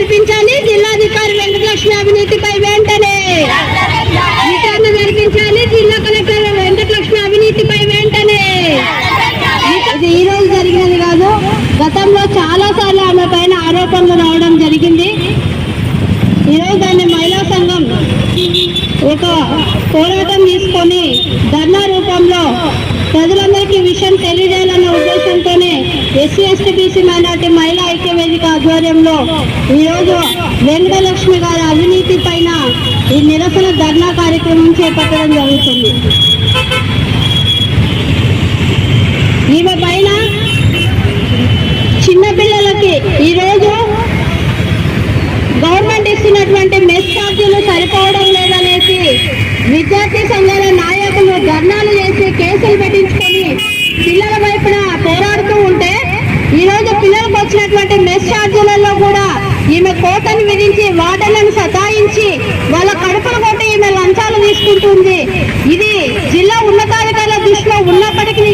జరిపించాలి. జిల్లాధికారి వెంకటలక్ష్మి అవినీతిపై వెంటనే విచారణ జరిపించాలి. జిల్లా కలెక్టర్ వెంకటలక్ష్మి అవినీతిపై వెంటనే. ఇది ఈ రోజు జరిగినది కాదు, గతంలో చాలా సార్లు ఆమె పైన ఆరోపణలు రావడం జరిగింది. ఈరోజు దాన్ని మహిళా సంఘం ఒక పోరాటం తీసుకొని ధర్నా రూపంలో ప్రజలందరికీ విషయం తెలియజేయాలన్న ఉద్దేశంతోనే ఎస్సీ ఎస్టీ బీసీ మైనార్టీ మహిళా ఐక్య వేదిక ఆధ్వర్యంలో ఈరోజు వెంకటలక్ష్మి గారి అవినీతి పైన ఈ నిరసన ధర్నా కార్యక్రమం చేపట్టడం జరుగుతుంది. ఈమె పైన చిన్నపిల్లలకి ఈరోజు గవర్నమెంట్ ఇస్తున్నటువంటి మెస్ ఛార్జీలు సరిపోవడం లేదనేసి విద్యార్థి సంఘాల నాయకులు ధర్నాలు చేసి కేసులు పెట్టించుకొని పిల్లల వైపున పోరాడుతూ ఉంటే ఈరోజు పిల్లలకు వచ్చినటువంటి మెస్ ఛార్జీలలో కూడా ఈమె కోటను విధించి వార్డెన్లను సతాయించి వాళ్ళ కడుపులు కొట్టి ఈమె లంచాలు తీసుకుంటుంది. ఇది జిల్లా ఉన్నతాధికారుల దృష్టిలో ఉన్నప్పటికీ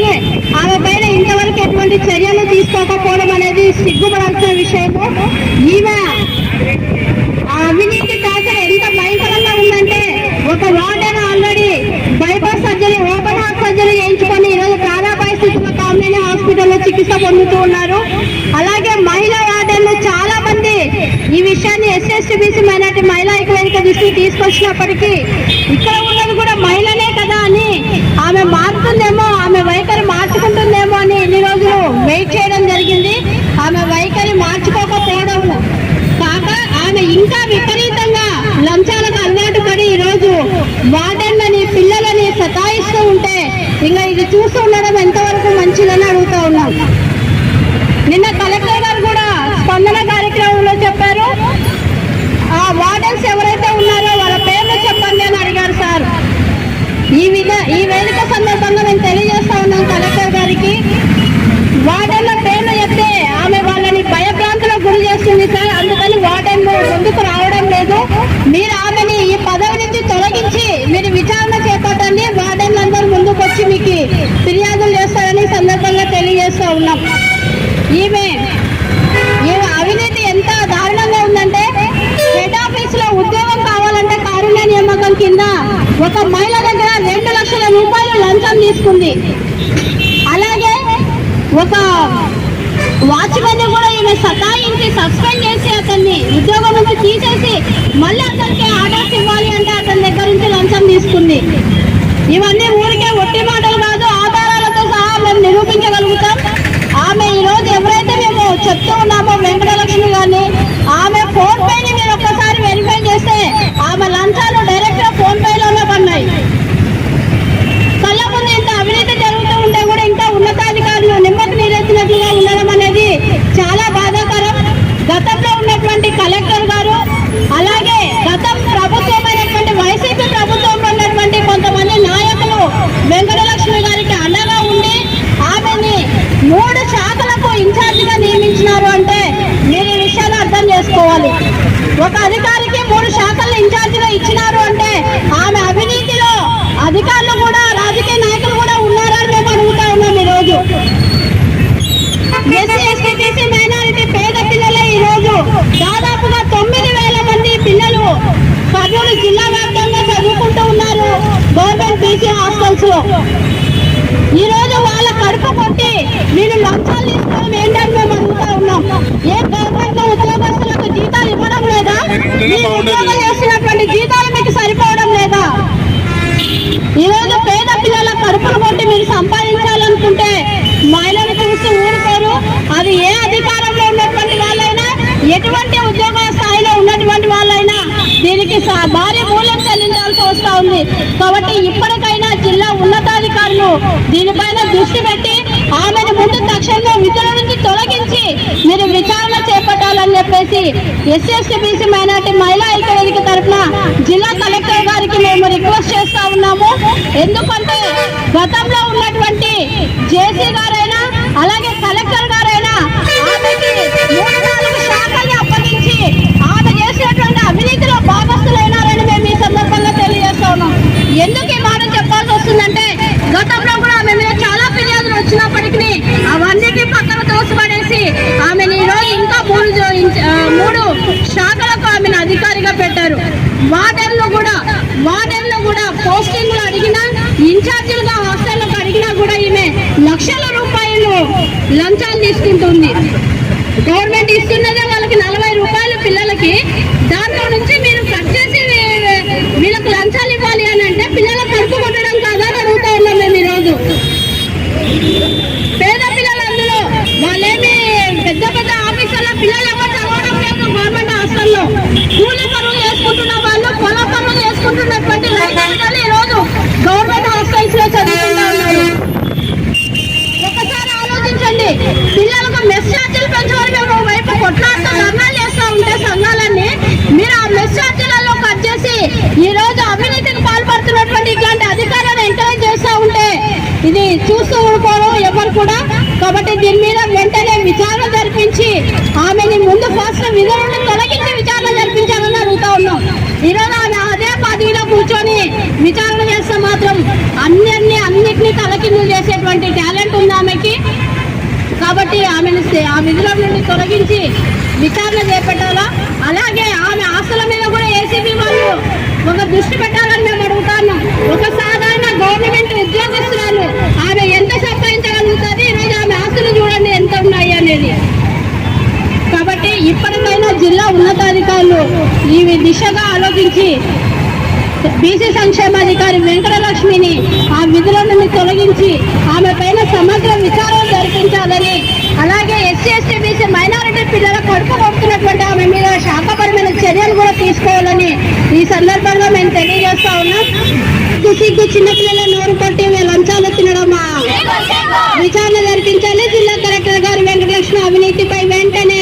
ఆమె పైన ఇంతవరకు ఎటువంటి చర్యలు తీసుకోకపోవడం అనేది సిగ్గుపడాల్సిన విషయము. ఈమె అవినీతి టార్చర్ ఎంత భయంకరంగా ఉందంటే ఒక warden already bypass surgery, open heart surgery చేయించుకొని ఈరోజు ప్రాణాపాయ స్థితిలో కామినేని హాస్పిటల్లో చికిత్స పొందుతూ ఉన్నారు. అలాగే మహిళా వార్డెన్లు చాలా మంది ఈ విషయాన్ని ఎస్సీ బీసీ మైనార్టీ మహిళా ఐక్య వేదిక దృష్టికి తీసుకొచ్చినప్పటికీ ఇక్కడ ఉన్నది కూడా మహిళనే కదా అని ఆమె మారుతుందేమో, ఆమె వైఖరి మార్చుకుంటుందేమో అని ఇన్ని రోజులు వెయిట్ చేయడం జరిగింది. ఆమె వైఖరి మార్చుకోకపోవడం కాక ఆమె ఇంకా విపరీతంగా లంచాలకు అలవాటు పడి ఈరోజు వార్డెన్లని పిల్లలని సతాయిస్తూ ఉంటే ఇంకా ఇది చూస్తూ ఉండడం ఎంతవరకు మంచిదని అడుగుతూ ఉన్నాం. నిన్న కలెక్టర్ గారు కూడా స్పందన కార్యక్రమంలో చెప్పారు, ఆ వార్డెన్స్ ఎవరైతే ఉన్నారో వాళ్ళ పేర్లు చెప్పండి అని అడిగారు సార్. ఈ వేదిక సందర్భంగా మేము తెలియజేస్తా ఉన్నాం కలెక్టర్ గారికి, వార్డెన్ల పేర్లు చెప్తే ఆమె వాళ్ళని భయభ్రాంతులకు గురి చేస్తుంది సార్. అందుకని వార్డెన్లు ముందుకు రావడం లేదు. మీరు ఆమెని ఈ పదవి నుంచి తొలగించి మీరు విచారణ చేపట్టండి. వార్డెన్లందరూ ముందుకు వచ్చి మీకు ఫిర్యాదులు చేస్తారని సందర్భంగా తెలియజేస్తూ ఉన్నాం. ఈమె అవినీతి ఎంత దారుణంగా ఉందంటే హెడ్ ఆఫీస్ లో ఉద్యోగం కావాలంటే కారుణ్య నియామకం కింద ఒక మహిళ దగ్గర 2 లక్షల రూపాయలు లంచం తీసుకుంది. అలాగే ఒక వాచ్మెన్ కూడా ఈమె సతాయించి సస్పెండ్ చేసి అతన్ని ఉద్యోగం నుంచి తీసేసి మళ్ళీ అతనికి ఆర్డర్స్ ఇవ్వాలి అంటే అతని దగ్గర నుంచి లంచం తీసుకుంది. ఇవన్నీ ఊరికే ఒట్టి మాటలు కాదు, ఆధారాలతో సహా మేము నిరూపించగలుగుతాం. ఆమె ఈరోజు ఎవరైతే మేము చెప్తూ ఉన్నామో వెంకటలక్ష్మి గారిని, ఆమె ఫోన్ పేని మీరు ఒక్కసారి వెరిఫై చేస్తే ఆమె లంచాలు డైరెక్ట్ గా ఫోన్ పేలోనే పడినాయి. కళ్ళ ముందు ఇంత అవినీతి జరుగుతూ ఉంటే కూడా ఇంకా ఉన్నతాధికారులు నిమ్మకు నీరెత్తినట్లుగా ఉండడం అనేది చాలా బాధాకరం. గతంలో ఉన్నటువంటి కలెక్టర్ గారు అలాగే గతం ప్రభుత్వమైనటువంటి వైసీపీ ప్రభుత్వంలో ఉన్నటువంటి కొంతమంది నాయకులు వెంకటలక్ష్మి గారికి అండగా ఉండి ఆమెని 3 శాఖలకు ఇన్ఛార్జిగా నియమించినారు అంటే మీరు ఈ విషయాన్ని అర్థం చేసుకోవాలి. ఒక అధికారికి 3 శాఖలను ఇన్ఛార్జిగా ఇచ్చినారు అంటే ఆమె అవినీతిలో అధికారులు కూడా రాజకీయ నాయకులు కూడా ఉన్నారని మేము అడుగుతా ఉన్నాం. ఈరోజు ఎస్సీ ఎస్టీ బీసీ మైనారిటీ పేద పిల్లలే ఈరోజు దాదాపుగా 9,000 మంది పిల్లలు కర్నూలు జిల్లా వ్యాప్తంగా చదువుకుంటూ ఉన్నారు గవర్నమెంట్ బీసీ హాస్టల్స్ లో. ఈ రోజు వాళ్ళ కడుపు కొట్టి మీరు లంచాలు తీసుకోవడం ఏంటని మేము అడుగుతా ఉన్నాం. ఏ గవర్నమెంట్ లో ఉద్యోగస్తులకు జీతాలు ఇవ్వడం లేదా? ఉద్యోగాలు చేస్తున్నటువంటి జీతాలు మీకు సరిపోవడం లేదా? ఈ రోజు పేద పిల్లల కడుపులు కొట్టి మీరు సంపాదించాలనుకుంటే మహిళలు చూసి ఊరుకోరు. అది ఏ అధికారంలో ఉన్నటువంటి వాళ్ళైనా, ఎటువంటి ఉద్యోగ స్థాయిలో ఉన్నటువంటి వాళ్ళైనా దీనికి భారీ మూల్యం చెల్లించాల్సి వస్తూ ఉంది. కాబట్టి ఇప్పటికైనా జిల్లా ఉన్నతాధికారులు దీనిపైన దృష్టి పెట్టి ఆమెను ముందు తక్షణంలో విధుల నుంచి తొలగించి మీరు విచారణ చేపట్టాలని చెప్పేసి ఎస్సీ ఎస్టీ బీసీ మైనార్టీ మహిళా ఐక్య వేదిక తరఫున జిల్లా కలెక్టర్ గారికి మేము రిక్వెస్ట్ చేస్తా ఉన్నాము. ఎందుకంటే గతంలో ఉన్నటువంటి జేసీ గారైనా అలాగే కలెక్టర్ గారైనా ఆమెకి 3-4 శాఖల్ని అప్పగించి ఆమె చేసినటువంటి అవినీతిలో భాగస్థులైనారని మేము ఈ సందర్భంగా తెలియజేస్తా ఉన్నాం. ఎందుకు ఈ మాట చెప్పాల్సి వస్తుందంటే గతంలో కూడా ఆమె మీద చాలా ఫిర్యాదులు వచ్చినప్పటికీ అవన్నిటి పక్కన తోసిపడేసి ఆమెను ఈరోజు ఇంకా 3 శాఖలకు ఆమెను అధికారిగా పెట్టారు. వార్డెన్లు కూడా పోస్టింగ్లు అడిగినా, ఇన్ఛార్జీలుగా హాస్టళ్లకు అడిగినా కూడా ఈమె లక్షల రూపాయలు లంచాలు తీసుకుంటుంది. గవర్నమెంట్ ఇస్తున్నదే వాళ్ళకి 40 రూపాయలు పిల్లలకి, దాంట్లో నుంచి మీరు కట్ చేసి వీళ్ళకి లంచాలు ఇవ్వాలి అని అంటే పిల్లల కడుపు కొట్టడం కాదా అని అడుగుతా ఉన్నాం మేము ఈరోజు. పేద పిల్లలు అందులో వాళ్ళేమి పెద్ద పెద్ద ఆఫీసర్ల పిల్లలు ఎవరు చదవడం లేదు. గవర్నమెంట్ హాస్టల్లో కూలి పనులు చేసుకుంటున్న వాళ్ళు, పొల పనులు చేసుకుంటున్నటువంటి రైతు పిల్లలు ఈరోజు గవర్నమెంట్ హాస్టల్స్ లో చదువుకుంటూ ఉన్నారు. ఒకసారి ఆలోచించండి, పిల్లలకు మెస్ ఛార్జీలు పెంచడానికి ఒక వైపు కొట్లాడుతూ ధర్నాలు చేస్తూ ఉంటే సంఘాలన్నీ, మీరు ఆ మెస్ ఛార్జీలలో కట్ చేసి ఈ రోజు అవినీతికి పాల్పడుతున్నటువంటి ఇట్లాంటి అధికారులను ఎంకరేజ్ చేస్తూ ఉంటే ఇది చూస్తూ ఊరుకోరు ఎవరు కూడా. కాబట్టి దీని మీద వెంటనే విచారణ జరిపించి ఆమెని ముందు ఫస్ట్ విధుల నుండి తొలగించి విచారణ జరిపించాలని అడుగుతా ఉన్నాం. ఈరోజు ఆమె అదే పదవిలో కూర్చొని విచారణ చేస్తే మాత్రం అన్నిటినీ తలకిందులు చేసేటువంటి టాలెంట్ ఉంది ఆమెకి. కాబట్టి ఆమెను ఆ విధుల నుండి తొలగించి విచారణ చేపట్టాలా. అలాగే ఆమె ఆస్తుల మీద కూడా ఏసీబీ వాళ్ళు ఒక దృష్టి పెట్టాలని మేము అడుగుతాను. ఒక సాధారణ గవర్నమెంట్ ఉద్యోగస్తురాలు ఆమె ఎంత సంపాదించగలుగుతుంది, ఈరోజు ఆమె ఆస్తులు చూడండి ఎంత ఉన్నాయి అనేది. కాబట్టి ఇప్పటికైనా జిల్లా ఉన్నతాధికారులు ఈ దిశగా ఆలోచించి బీసీ సంక్షేమాధికారి వెంకటలక్ష్మిని ఆ విధుల నుండి తొలగించి ఆమె పైన సమగ్ర విచారణ జరిపించాలని, అలాగే ఎస్సీ ఎస్టీ బీసీ మైనారిటీ పిల్లల కడుపు కొడుతున్నటువంటి ఆమె మీద శాఖపరమైన చర్యలు కూడా తీసుకోవాలని ఈ సందర్భంగా మేము తెలియజేస్తా ఉన్నాం. సిగ్గు చిన్నపిల్లల నోరు కొట్టి లంచాలు తినడమా? విచారణ జరిపించాలి. జిల్లా కలెక్టర్ గారు వెంకటలక్ష్మి అవినీతిపై వెంటనే